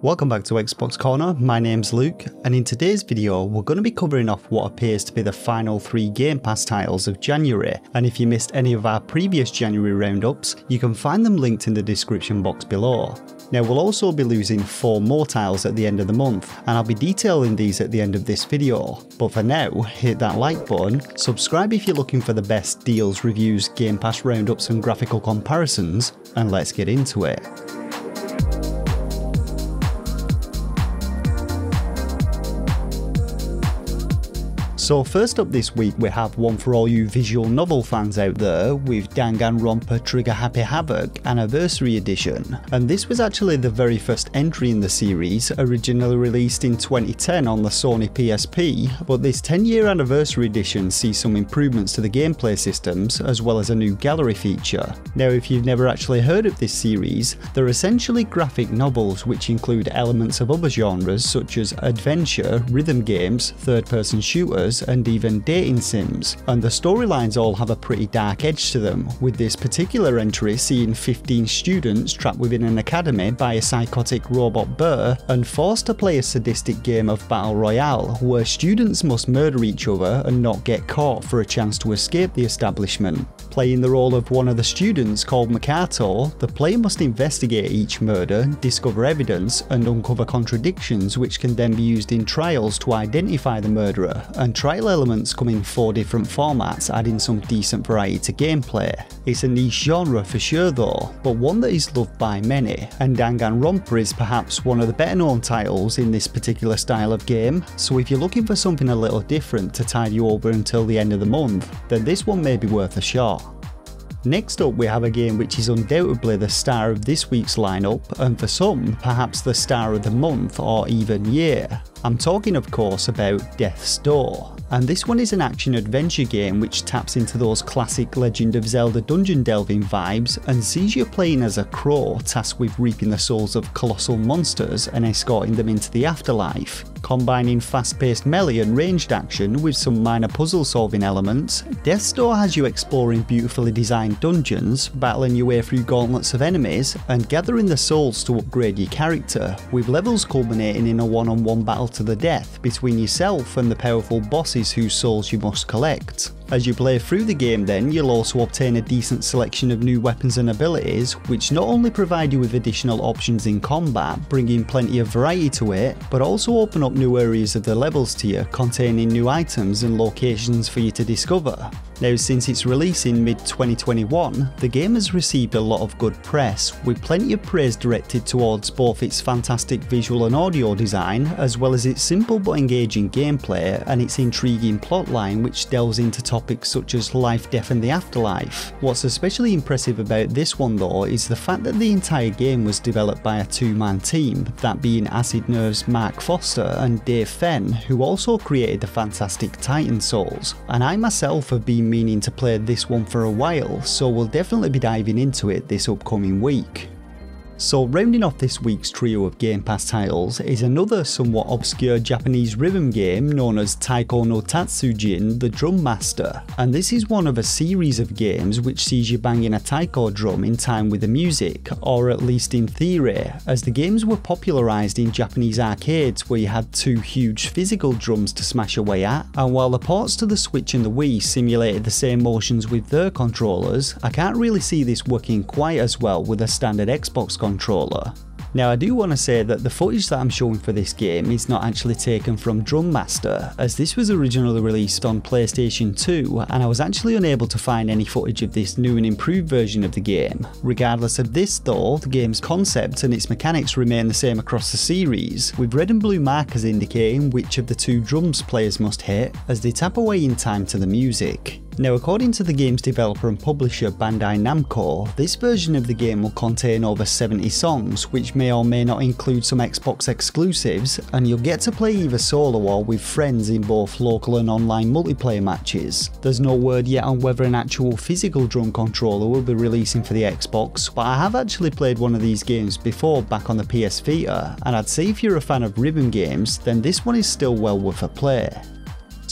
Welcome back to Xbox Corner, my name's Luke, and in today's video we're going to be covering off what appears to be the final 3 Game Pass titles of January, and if you missed any of our previous January roundups, you can find them linked in the description box below. Now we'll also be losing 4 more titles at the end of the month, and I'll be detailing these at the end of this video, but for now, hit that like button, subscribe if you're looking for the best deals, reviews, Game Pass roundups and graphical comparisons, and let's get into it. So first up this week we have one for all you visual novel fans out there with Danganronpa Trigger Happy Havoc Anniversary Edition, and this was actually the very first entry in the series, originally released in 2010 on the Sony PSP, but this 10-year anniversary edition sees some improvements to the gameplay systems as well as a new gallery feature. Now if you've never actually heard of this series, they're essentially graphic novels which include elements of other genres such as adventure, rhythm games, third-person shooters, and even dating sims, and the storylines all have a pretty dark edge to them, with this particular entry seeing 15 students trapped within an academy by a psychotic robot bear and forced to play a sadistic game of battle royale where students must murder each other and not get caught for a chance to escape the establishment. Playing the role of one of the students called Makato, the player must investigate each murder, discover evidence, and uncover contradictions which can then be used in trials to identify the murderer, and trial elements come in 4 different formats, adding some decent variety to gameplay. It's a niche genre for sure though, but one that is loved by many, and Danganronpa is perhaps one of the better known titles in this particular style of game, so if you're looking for something a little different to tide you over until the end of the month, then this one may be worth a shot. Next up we have a game which is undoubtedly the star of this week's lineup, and for some, perhaps the star of the month or even year. I'm talking of course about Death's Door, and this one is an action-adventure game which taps into those classic Legend of Zelda dungeon delving vibes and sees you playing as a crow tasked with reaping the souls of colossal monsters and escorting them into the afterlife. Combining fast-paced melee and ranged action with some minor puzzle-solving elements, Death's Door has you exploring beautifully designed dungeons, battling your way through gauntlets of enemies, and gathering the souls to upgrade your character, with levels culminating in a one-on-one battle to the death between yourself and the powerful bosses whose souls you must collect. As you play through the game then, you'll also obtain a decent selection of new weapons and abilities, which not only provide you with additional options in combat, bringing plenty of variety to it, but also open up new areas of the levels tier containing new items and locations for you to discover. Now since its release in mid-2021, the game has received a lot of good press, with plenty of praise directed towards both its fantastic visual and audio design, as well as its simple but engaging gameplay and its intriguing plotline which delves into topics such as life, death and the afterlife. What's especially impressive about this one though is the fact that the entire game was developed by a 2-man team, that being Acid Nerve's Mark Foster and Dave Fenn, who also created the fantastic Titan Souls, and I myself have been meaning to play this one for a while, so we'll definitely be diving into it this upcoming week. So rounding off this week's trio of Game Pass titles is another somewhat obscure Japanese rhythm game known as Taiko no Tatsujin, the Drum Master, and this is one of a series of games which sees you banging a taiko drum in time with the music, or at least in theory, as the games were popularised in Japanese arcades where you had 2 huge physical drums to smash away at, and while the ports to the Switch and the Wii simulated the same motions with their controllers, I can't really see this working quite as well with a standard Xbox controller. Now I do want to say that the footage that I'm showing for this game is not actually taken from Drum Master, as this was originally released on PlayStation 2 and I was actually unable to find any footage of this new and improved version of the game. Regardless of this though, the game's concept and its mechanics remain the same across the series, with red and blue markers indicating which of the 2 drums players must hit as they tap away in time to the music. Now according to the game's developer and publisher Bandai Namco, this version of the game will contain over 70 songs, which may or may not include some Xbox exclusives, and you'll get to play either solo or with friends in both local and online multiplayer matches. There's no word yet on whether an actual physical drum controller will be releasing for the Xbox, but I have actually played one of these games before back on the PS Vita, and I'd say if you're a fan of rhythm games, then this one is still well worth a play.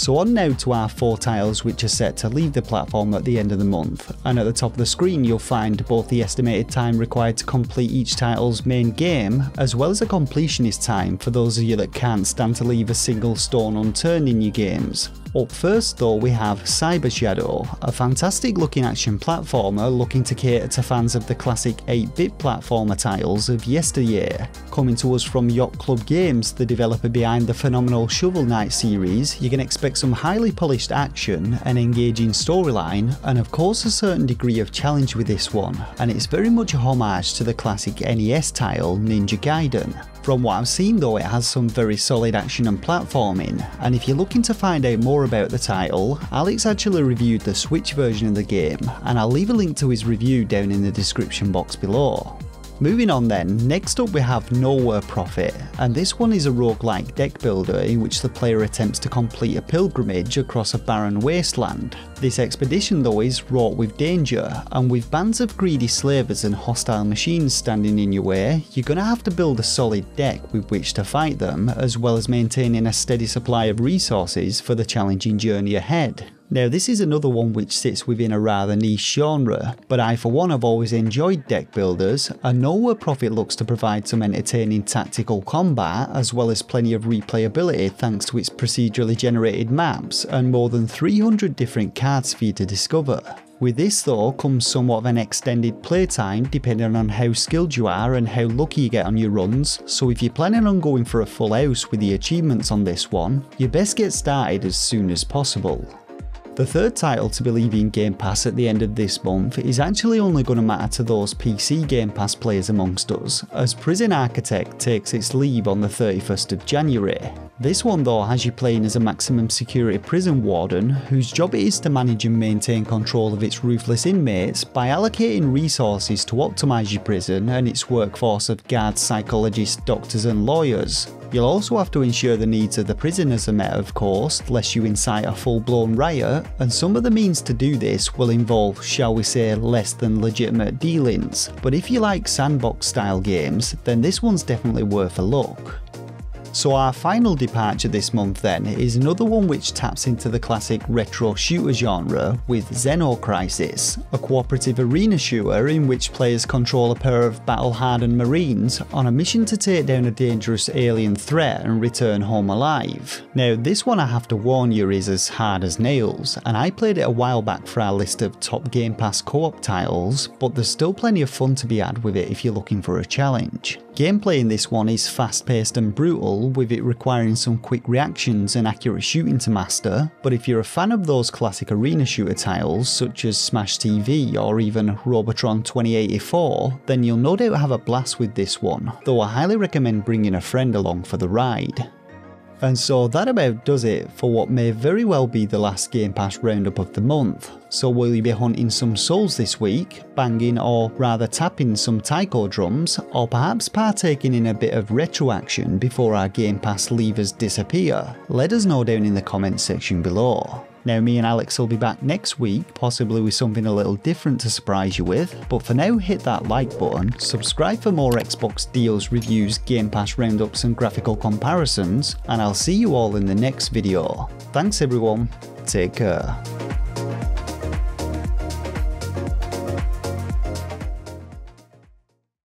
So on now to our 4 titles which are set to leave the platform at the end of the month, and at the top of the screen you'll find both the estimated time required to complete each title's main game, as well as a completionist time for those of you that can't stand to leave a single stone unturned in your games. Up first though we have Cyber Shadow, a fantastic looking action platformer looking to cater to fans of the classic 8-bit platformer titles of yesteryear. Coming to us from Yacht Club Games, the developer behind the phenomenal Shovel Knight series, you can expect some highly polished action, an engaging storyline, and of course a certain degree of challenge with this one, and it's very much a homage to the classic NES title Ninja Gaiden. From what I've seen though, it has some very solid action and platforming, and if you're looking to find out more about the title, Alex actually reviewed the Switch version of the game, and I'll leave a link to his review down in the description box below. Moving on then, next up we have Nowhere Prophet, and this one is a roguelike deck builder in which the player attempts to complete a pilgrimage across a barren wasteland. This expedition though is wrought with danger, and with bands of greedy slavers and hostile machines standing in your way, you're gonna have to build a solid deck with which to fight them, as well as maintaining a steady supply of resources for the challenging journey ahead. Now this is another one which sits within a rather niche genre, but I for one have always enjoyed deck builders, and Nowhere Prophet looks to provide some entertaining tactical combat as well as plenty of replayability thanks to its procedurally generated maps and more than 300 different cards for you to discover. With this though comes somewhat of an extended playtime depending on how skilled you are and how lucky you get on your runs, so if you're planning on going for a full house with the achievements on this one, you best get started as soon as possible. The third title to be leaving Game Pass at the end of this month is actually only going to matter to those PC Game Pass players amongst us, as Prison Architect takes its leave on the 31st of January. This one though has you playing as a maximum security prison warden whose job it is to manage and maintain control of its ruthless inmates by allocating resources to optimise your prison and its workforce of guards, psychologists, doctors and lawyers. You'll also have to ensure the needs of the prisoners are met of course, lest you incite a full-blown riot, and some of the means to do this will involve, shall we say, less than legitimate dealings, but if you like sandbox style games, then this one's definitely worth a look. So our final departure this month then is another one which taps into the classic retro shooter genre with Xeno Crisis, a cooperative arena shooter in which players control a pair of battle-hardened marines on a mission to take down a dangerous alien threat and return home alive. Now this one I have to warn you is as hard as nails, and I played it a while back for our list of top Game Pass co-op titles, but there's still plenty of fun to be had with it if you're looking for a challenge. Gameplay in this one is fast-paced and brutal, with it requiring some quick reactions and accurate shooting to master, but if you're a fan of those classic arena shooter titles such as Smash TV or even Robotron 2084, then you'll no doubt have a blast with this one, though I highly recommend bringing a friend along for the ride. And so that about does it for what may very well be the last Game Pass roundup of the month. So will you be hunting some souls this week, banging or rather tapping some taiko drums, or perhaps partaking in a bit of retro action before our Game Pass leavers disappear? Let us know down in the comments section below. Now me and Alex will be back next week, possibly with something a little different to surprise you with, but for now hit that like button, subscribe for more Xbox deals, reviews, Game Pass roundups and graphical comparisons, and I'll see you all in the next video. Thanks everyone, take care.